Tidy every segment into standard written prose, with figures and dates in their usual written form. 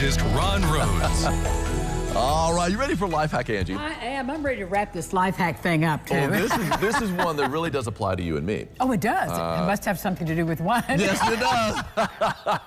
meteorologist Ron Rhodes. All right, you ready for Life Hack, Angie? I am. I'm ready to wrap this life hack thing up, too. Oh, this is one that really does apply to you and me. Oh, it does. It must have something to do with wine. Yes, it does.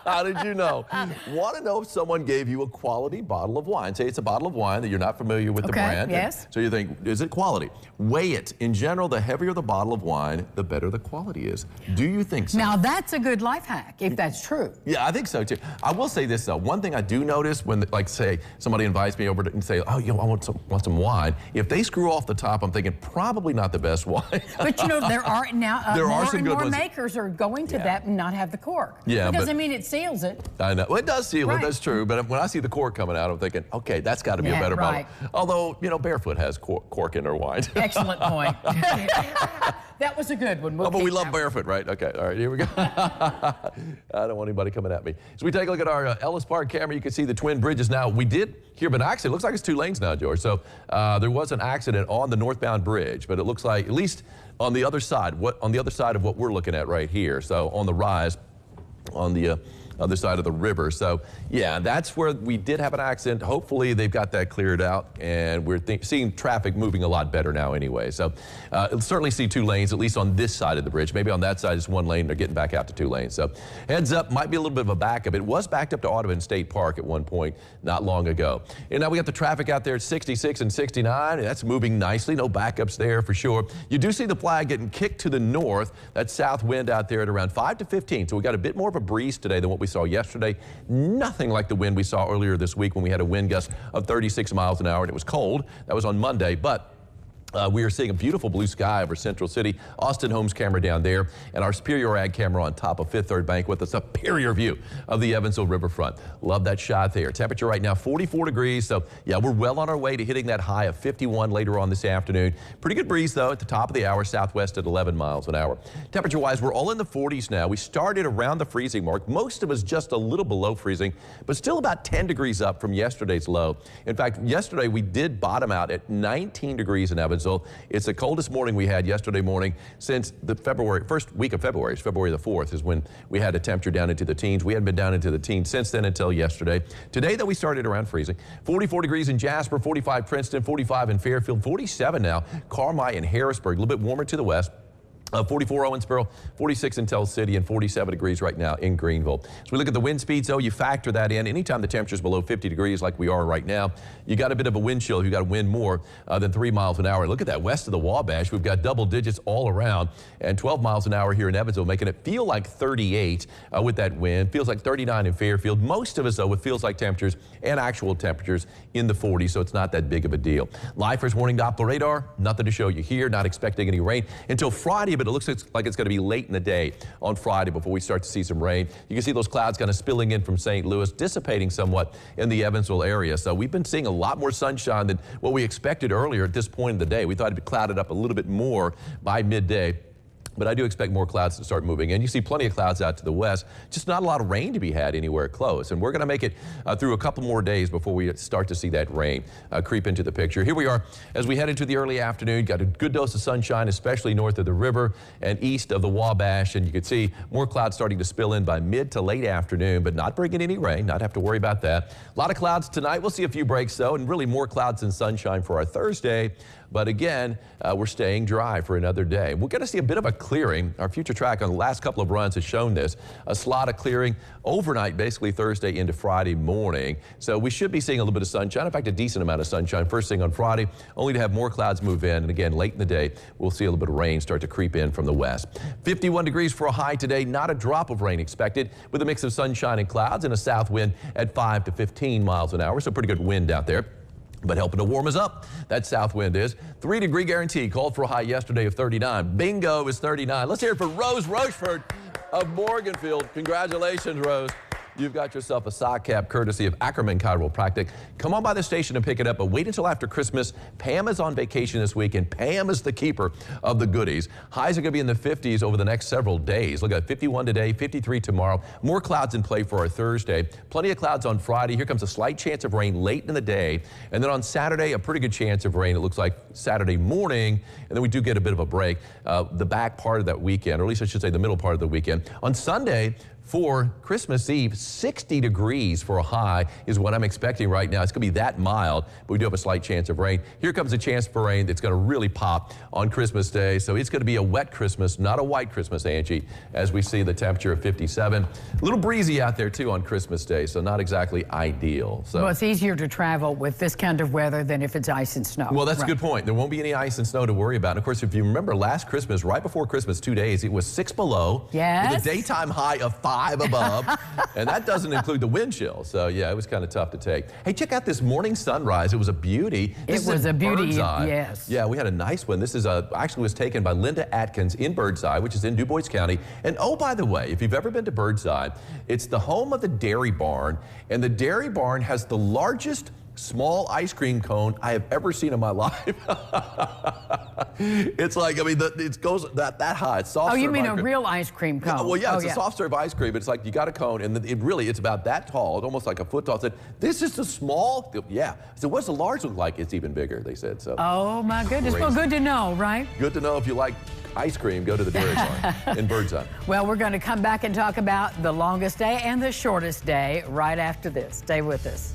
How did you know? Want to know if someone gave you a quality bottle of wine? Say it's a bottle of wine that you're not familiar with the brand. Yes. So you think, is it quality? Weigh it. In general, the heavier the bottle of wine, the better the quality is. Do you think so? Now, that's a good life hack, if that's true. Yeah, I think so, too. I will say this, though. One thing I do notice when, like, say, somebody invites me over and say, oh, you know, I want some wine. If they screw off the top, I'm thinking probably not the best wine. But you know, there are now there more are some and good more ones. Makers are going to that and not have the cork. Yeah, it but doesn't mean it seals it. I know. Well, it does seal it. Right. That's true. But when I see the cork coming out, I'm thinking, okay, that's got to be a better bottle. Although, you know, Barefoot has cork in their wine. Excellent point. That was a good one. But we love Barefoot, right? Okay. All right. Here we go. I don't want anybody coming at me. So we take a look at our Ellis Park camera. You can see the twin bridges now. We did hear of an accident. It looks like it's 2 lanes now, George. So there was an accident on the northbound bridge, but it looks like, at least on the other side, on the other side of what we're looking at right here. So on the rise, on the other side of the river. So yeah, that's where we did have an accident. Hopefully they've got that cleared out, and we're seeing traffic moving a lot better now anyway. So certainly see 2 lanes, at least on this side of the bridge. Maybe on that side it's 1 lane. They're getting back out to 2 lanes. So heads up, might be a little bit of a backup. It was backed up to Audubon State Park at one point not long ago. And now we got the traffic out there at 66 and 69. That's moving nicely. No backups there for sure. You do see the flag getting kicked to the north. That south wind out there at around 5 to 15. So we got a bit more of a breeze today than what we saw yesterday. Nothing like the wind we saw earlier this week when we had a wind gust of 36 miles an hour and it was cold. That was on Monday, but we are seeing a beautiful blue sky over Central City. Austin Holmes camera down there, and our Superior Ag camera on top of Fifth Third Bank with a superior view of the Evansville riverfront. Love that shot there. Temperature right now 44 degrees. So yeah, we're well on our way to hitting that high of 51 later on this afternoon. Pretty good breeze though at the top of the hour, southwest at 11 miles an hour. Temperature wise, we're all in the 40s now. We started around the freezing mark. Most of us just a little below freezing, but still about 10 degrees up from yesterday's low. In fact, yesterday we did bottom out at 19 degrees in Evansville. It's the coldest morning we had yesterday morning since the first week of February. February the 4th is when we had a temperature down into the teens. We hadn't been down into the teens since then until yesterday. Today, though, we started around freezing. 44 degrees in Jasper, 45 Princeton, 45 in Fairfield, 47 now. Carmi and Harrisburg, a little bit warmer to the west. 44 Owensboro, 46 in Tell City, and 47 degrees right now in Greenville. So we look at the wind speeds, though, you factor that in. Anytime the temperature is below 50 degrees like we are right now, you got a bit of a wind chill. You got to wind more than 3 miles an hour. Look at that west of the Wabash. We've got double digits all around, and 12 miles an hour here in Evansville, making it feel like 38 with that wind. Feels like 39 in Fairfield. Most of us, though, with feels like temperatures and actual temperatures in the 40s, so it's not that big of a deal. Lifers warning Doppler radar, nothing to show you here. Not expecting any rain until Friday, but it looks like it's going to be late in the day on Friday before we start to see some rain. You can see those clouds kind of spilling in from St. Louis, dissipating somewhat in the Evansville area. So we've been seeing a lot more sunshine than what we expected earlier at this point in the day. We thought it'd be clouded up a little bit more by midday. But I do expect more clouds to start moving in. You see plenty of clouds out to the west, just not a lot of rain to be had anywhere close. And we're going to make it through a couple more days before we start to see that rain creep into the picture. Here we are as we head into the early afternoon. Got a good dose of sunshine, especially north of the river and east of the Wabash. And you can see more clouds starting to spill in by mid to late afternoon, but not bringing any rain. Not have to worry about that. A lot of clouds tonight. We'll see a few breaks, though, and really more clouds and sunshine for our Thursday. But again, we're staying dry for another day. We're going to see a bit of a clearing. Our future track on the last couple of runs has shown this. A slot of clearing overnight, basically Thursday into Friday morning. So we should be seeing a little bit of sunshine. In fact, a decent amount of sunshine first thing on Friday, only to have more clouds move in. And again, late in the day, we'll see a little bit of rain start to creep in from the west. 51 degrees for a high today. Not a drop of rain expected with a mix of sunshine and clouds and a south wind at 5 to 15 miles an hour. So pretty good wind out there. But helping to warm us up, that south wind is. 3-degree guarantee, called for a high yesterday of 39. Bingo is 39. Let's hear it for Rose Rochefort of Morganfield. Congratulations, Rose. You've got yourself a sock cap courtesy of Ackerman Chiropractic. Come on by the station and pick it up, but wait until after Christmas. Pam is on vacation this week, and Pam is the keeper of the goodies. Highs are going to be in the 50s over the next several days. Look at 51 today, 53 tomorrow. More clouds in play for our Thursday. Plenty of clouds on Friday. Here comes a slight chance of rain late in the day. And then on Saturday, a pretty good chance of rain. It looks like Saturday morning, and then we do get a bit of a break the back part of that weekend, or at least I should say the middle part of the weekend. On Sunday, for Christmas Eve. 60 degrees for a high is what I'm expecting right now. It's going to be that mild, but we do have a slight chance of rain. Here comes a chance for rain that's going to really pop on Christmas Day. So it's going to be a wet Christmas, not a white Christmas, Angie, as we see the temperature of 57. A little breezy out there, too, on Christmas Day, so not exactly ideal. So, well, it's easier to travel with this kind of weather than if it's ice and snow. well, that's Right. a good point. There won't be any ice and snow to worry about. And of course, if you remember last Christmas, right before Christmas, 2 days, it was 6 below. Yes. With a daytime high of 5 above. And that doesn't include the wind chill. So, yeah, it was kind of tough to take. Hey, check out this morning sunrise. It was a beauty. This It was is a beauty, Birdseye. yes. Yeah, we had a nice one. This is actually was taken by Linda Atkins in Birdseye, which is in Du Bois County. And oh, by the way, if you've ever been to Birdseye, it's the home of the Dairy Barn. And the Dairy Barn has the largest small ice cream cone I have ever seen in my life. It's like, I mean, it goes that high. It's soft Oh, you serve mean ice a cream. real ice cream cone? Yeah, well, yeah, Oh, it's a soft serve ice cream. It's like you got a cone, and it's about that tall. It's almost like a foot tall. I said, this is the small? Yeah. So what's the large look like? It's even bigger, they said. So Oh, my goodness. Well, Crazy. good to know, right? good to know if you like ice cream, go to the Dairy Barn in Birdseye. Well, we're going to come back and talk about the longest day and the shortest day right after this. Stay with us.